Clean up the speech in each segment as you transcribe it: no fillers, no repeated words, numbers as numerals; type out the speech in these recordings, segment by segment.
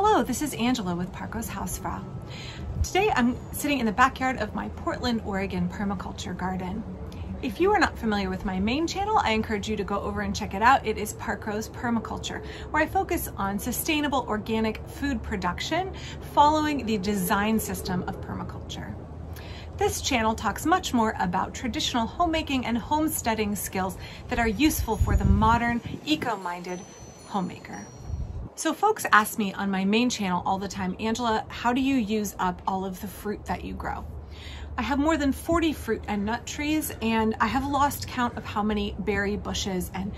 Hello, this is Angela with Parco's Hausfrau. Today I'm sitting in the backyard of my Portland, Oregon permaculture garden. If you are not familiar with my main channel, I encourage you to go over and check it out. It is Parco's Permaculture, where I focus on sustainable organic food production following the design system of permaculture. This channel talks much more about traditional homemaking and homesteading skills that are useful for the modern, eco-minded homemaker. So folks ask me on my main channel all the time, Angela, how do you use up all of the fruit that you grow? I have more than 40 fruit and nut trees, and I have lost count of how many berry bushes and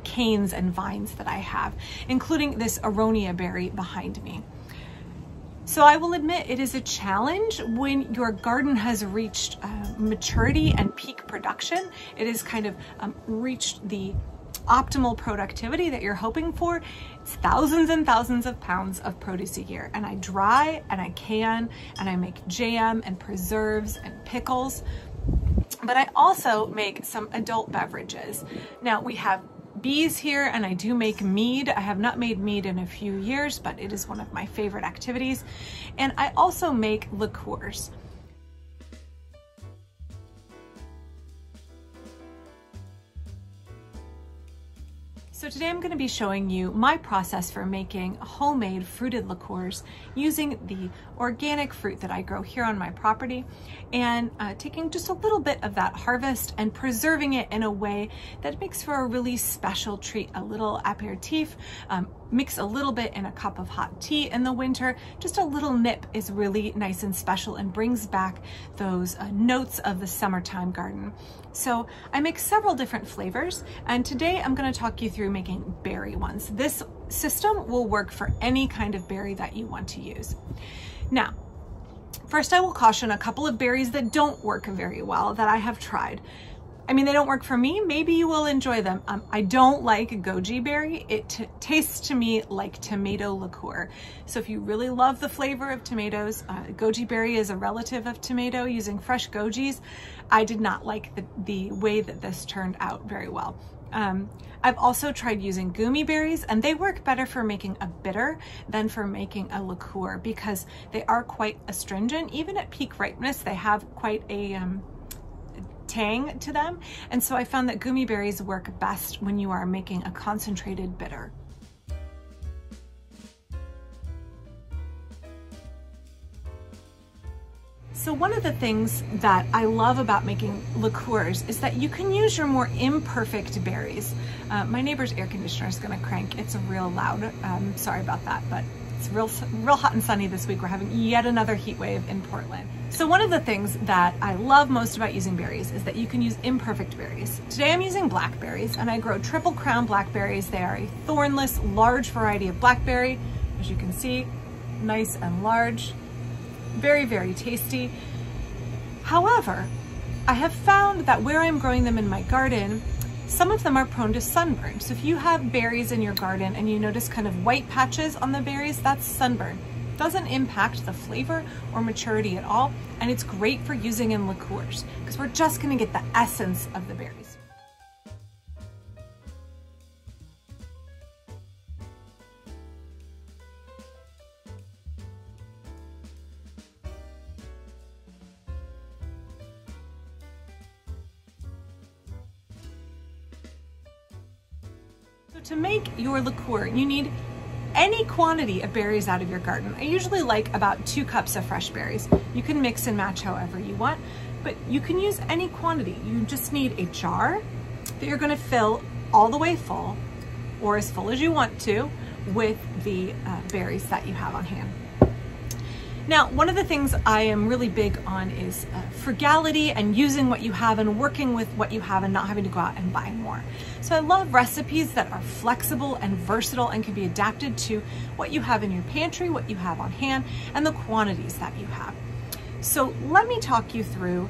canes and vines that I have, including this aronia berry behind me. So I will admit it is a challenge when your garden has reached maturity and peak production. It has kind of reached the optimal productivity that you're hoping for. It's thousands and thousands of pounds of produce a year, and I dry and I can and I make jam and preserves and pickles, but I also make some adult beverages. Now we have bees here and I do make mead. I have not made mead in a few years, but it is one of my favorite activities. And I also make liqueurs. So today I'm going to be showing you my process for making homemade fruited liqueurs using the organic fruit that I grow here on my property, and taking just a little bit of that harvest and preserving it in a way that makes for a really special treat, a little aperitif. Mix a little bit in a cup of hot tea in the winter. Just a little nip is really nice and special and brings back those notes of the summertime garden. So I make several different flavors, and today I'm going to talk you through making berry ones. This system will work for any kind of berry that you want to use. Now, first I will caution a couple of berries that don't work very well that I have tried. I mean, they don't work for me. Maybe you will enjoy them. I don't like goji berry. It tastes to me like tomato liqueur. So if you really love the flavor of tomatoes, goji berry is a relative of tomato. Using fresh gojis, I did not like the way that this turned out very well. I've also tried using gummy berries, and they work better for making a bitter than for making a liqueur because they are quite astringent. Even at peak ripeness, they have quite a tang to them, and so I found that gummy berries work best when you are making a concentrated bitter. So one of the things that I love about making liqueurs is that you can use your more imperfect berries. My neighbor's air conditioner is going to crank. It's real loud. Sorry about that, but it's real hot and sunny this week. We're having yet another heat wave in Portland. So one of the things that I love most about using berries is that you can use imperfect berries. Today I'm using blackberries, and I grow Triple Crown blackberries. They are a thornless, large variety of blackberry. As you can see, nice and large. Very, very tasty. However, I have found that where I'm growing them in my garden, some of them are prone to sunburn. So if you have berries in your garden and you notice kind of white patches on the berries, that's sunburn. It doesn't impact the flavor or maturity at all, and it's great for using in liqueurs because we're just going to get the essence of the berries. So to make your liqueur, you need any quantity of berries out of your garden. I usually like about 2 cups of fresh berries. You can mix and match however you want, but you can use any quantity. You just need a jar that you're going to fill all the way full, or as full as you want to, with the berries that you have on hand. Now, one of the things I am really big on is frugality and using what you have and working with what you have and not having to go out and buy more. So I love recipes that are flexible and versatile and can be adapted to what you have in your pantry, what you have on hand, and the quantities that you have. So let me talk you through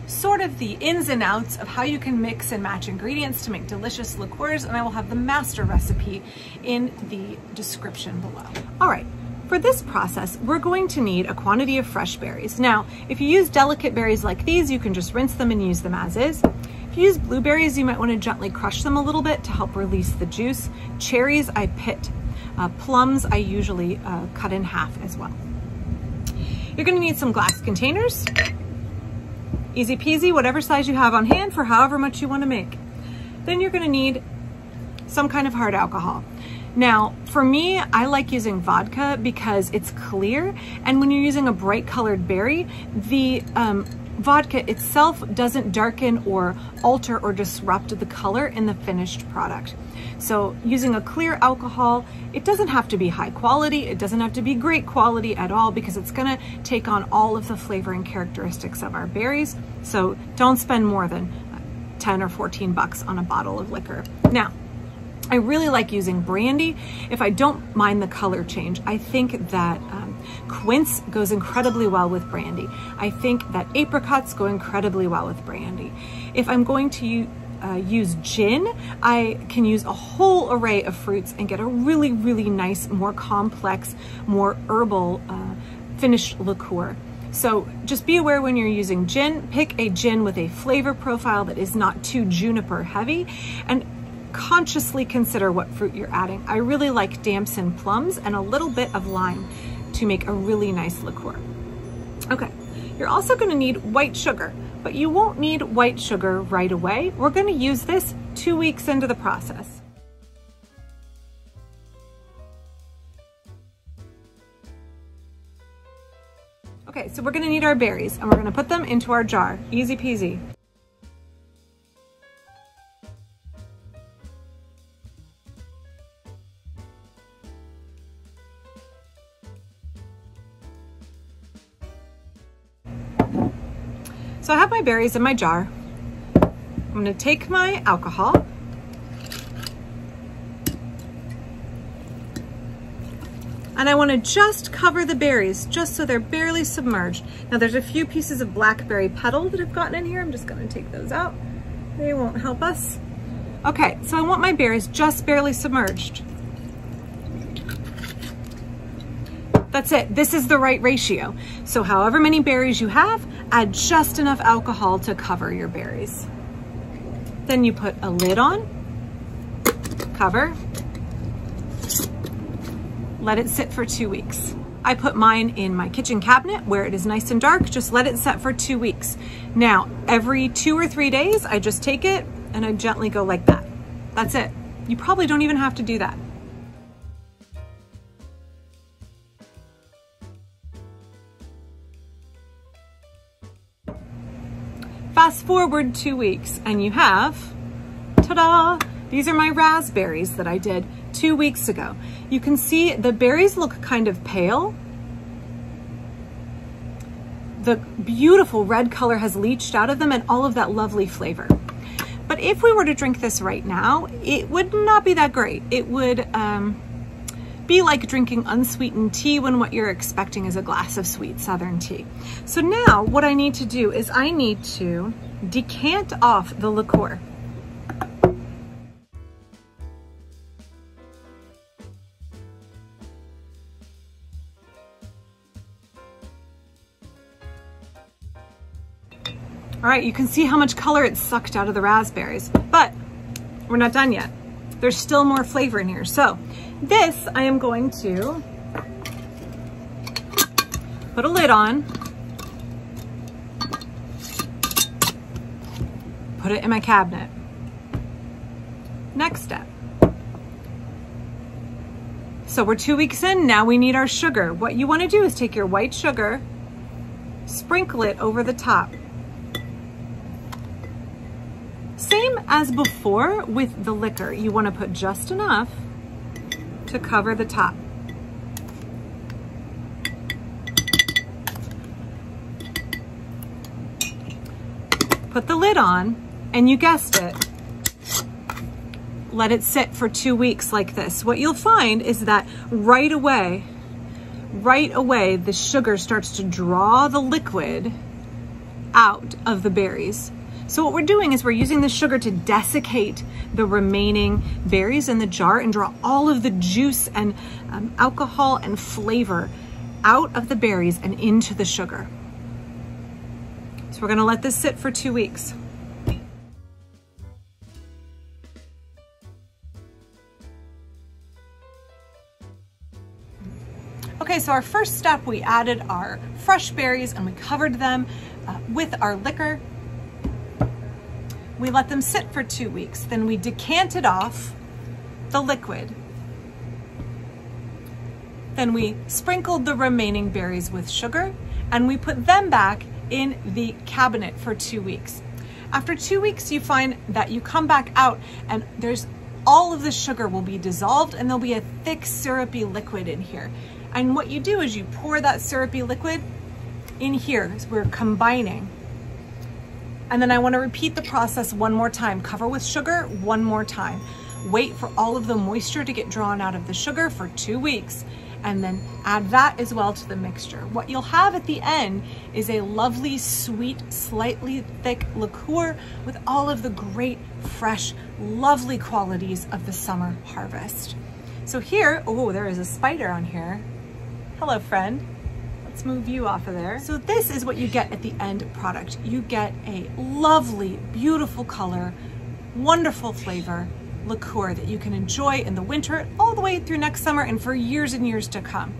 sort of the ins and outs of how you can mix and match ingredients to make delicious liqueurs, and I will have the master recipe in the description below. All right. For this process, we're going to need a quantity of fresh berries. Now, if you use delicate berries like these, you can just rinse them and use them as is. If you use blueberries, you might want to gently crush them a little bit to help release the juice. Cherries, I pit Plums I usually cut in half as well. You're gonna need some glass containers. Easy peasy, whatever size you have on hand for however much you want to make. Then you're gonna need some kind of hard alcohol. Now, for me, I like using vodka because it's clear, and when you're using a bright colored berry, the vodka itself doesn't darken or alter or disrupt the color in the finished product. So using a clear alcohol, it doesn't have to be high quality, it doesn't have to be great quality at all, because it's gonna take on all of the flavoring characteristics of our berries. So don't spend more than 10 or 14 bucks on a bottle of liquor. Now, I really like using brandy if I don't mind the color change. I think that quince goes incredibly well with brandy. I think that apricots go incredibly well with brandy. If I'm going to use gin, I can use a whole array of fruits and get a really, really nice, more complex, more herbal finished liqueur. So just be aware when you're using gin, pick a gin with a flavor profile that is not too juniper heavy, and consciously consider what fruit you're adding. I really like dampen plums and a little bit of lime to make a really nice liqueur. Okay, you're also gonna need white sugar, but you won't need white sugar right away. We're gonna use this 2 weeks into the process. Okay, so we're gonna need our berries and we're gonna put them into our jar. Easy peasy. So I have my berries in my jar. I'm gonna take my alcohol. And I wanna just cover the berries, just so they're barely submerged. Now there's a few pieces of blackberry petal that have gotten in here. I'm just gonna take those out. They won't help us. Okay, so I want my berries just barely submerged. That's it, this is the right ratio. So however many berries you have, add just enough alcohol to cover your berries. Then you put a lid on, cover, let it sit for 2 weeks. I put mine in my kitchen cabinet where it is nice and dark, just let it set for 2 weeks. Now, every 2 or 3 days, I just take it and I gently go like that. That's it. You probably don't even have to do that. Fast forward 2 weeks and you have, ta-da! These are my raspberries that I did 2 weeks ago. You can see the berries look kind of pale. The beautiful red color has leached out of them and all of that lovely flavor. But if we were to drink this right now, it would not be that great. It would be like drinking unsweetened tea when what you're expecting is a glass of sweet Southern tea. So now what I need to do is I need to decant off the liqueur. All right, you can see how much color it sucked out of the raspberries, but we're not done yet. There's still more flavor in here. So this, I am going to put a lid on, put it in my cabinet. Next step. So we're 2 weeks in, now we need our sugar. What you want to do is take your white sugar, sprinkle it over the top. Same as before with the liquor. You want to put just enough to cover the top. Put the lid on, and you guessed it, let it sit for 2 weeks like this. What you'll find is that right away, the sugar starts to draw the liquid out of the berries. So what we're doing is we're using the sugar to desiccate the remaining berries in the jar and draw all of the juice and alcohol and flavor out of the berries and into the sugar. So we're gonna let this sit for 2 weeks. Okay, so our first step, we added our fresh berries and we covered them with our liquor. We let them sit for 2 weeks. Then we decanted off the liquid. Then we sprinkled the remaining berries with sugar and we put them back in the cabinet for 2 weeks. After 2 weeks, you find that you come back out and all of the sugar will be dissolved and there'll be a thick syrupy liquid in here. And what you do is you pour that syrupy liquid in here. So we're combining. And then I want to repeat the process one more time. Cover with sugar one more time. Wait for all of the moisture to get drawn out of the sugar for 2 weeks. And then add that as well to the mixture. What you'll have at the end is a lovely, sweet, slightly thick liqueur with all of the great, fresh, lovely qualities of the summer harvest. So here, oh, there is a spider on here. Hello, friend. Let's move you off of there. So this is what you get at the end product. You get a lovely, beautiful color, wonderful flavor, liqueur that you can enjoy in the winter all the way through next summer and for years and years to come.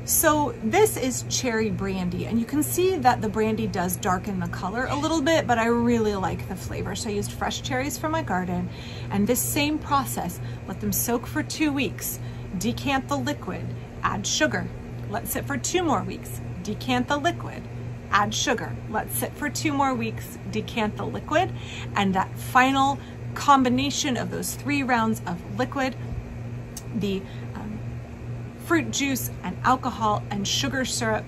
So this is cherry brandy, and you can see that the brandy does darken the color a little bit, but I really like the flavor. So I used fresh cherries from my garden, and this same process, let them soak for 2 weeks, decant the liquid, add sugar, let sit for 2 more weeks, decant the liquid, add sugar, let sit for 2 more weeks, decant the liquid, and that final combination of those 3 rounds of liquid, the fruit juice and alcohol and sugar syrup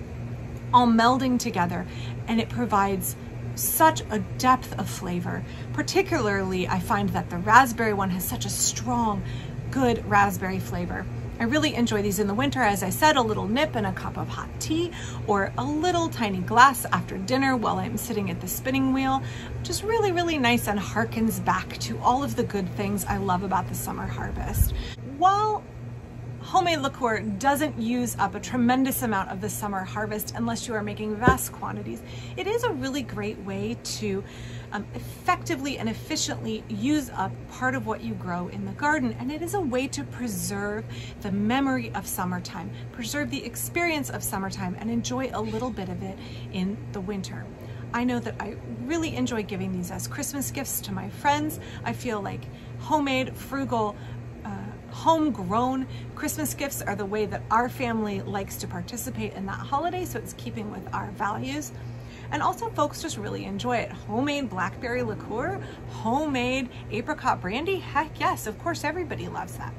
all melding together, and it provides such a depth of flavor. Particularly, I find that the raspberry one has such a strong, good raspberry flavor. I really enjoy these in the winter. As I said, a little nip and a cup of hot tea, or a little tiny glass after dinner while I'm sitting at the spinning wheel. Just really, really nice and harkens back to all of the good things I love about the summer harvest. While homemade liqueur doesn't use up a tremendous amount of the summer harvest unless you are making vast quantities, it is a really great way to effectively and efficiently use up part of what you grow in the garden. And it is a way to preserve the memory of summertime, preserve the experience of summertime, and enjoy a little bit of it in the winter. I know that I really enjoy giving these as Christmas gifts to my friends. I feel like homemade, frugal, homegrown Christmas gifts are the way that our family likes to participate in that holiday, so it's keeping with our values. And also folks just really enjoy it. Homemade blackberry liqueur, homemade apricot brandy, heck yes, of course everybody loves that.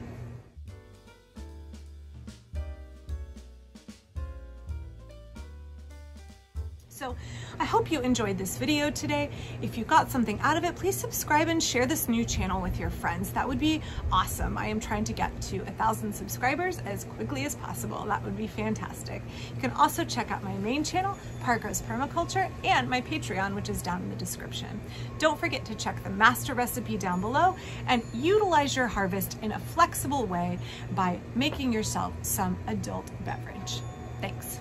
So I hope you enjoyed this video today. If you got something out of it, please subscribe and share this new channel with your friends. That would be awesome. I am trying to get to 1,000 subscribers as quickly as possible. That would be fantastic. You can also check out my main channel, Parker's Permaculture, and my Patreon, which is down in the description. Don't forget to check the master recipe down below and utilize your harvest in a flexible way by making yourself some adult beverage. Thanks.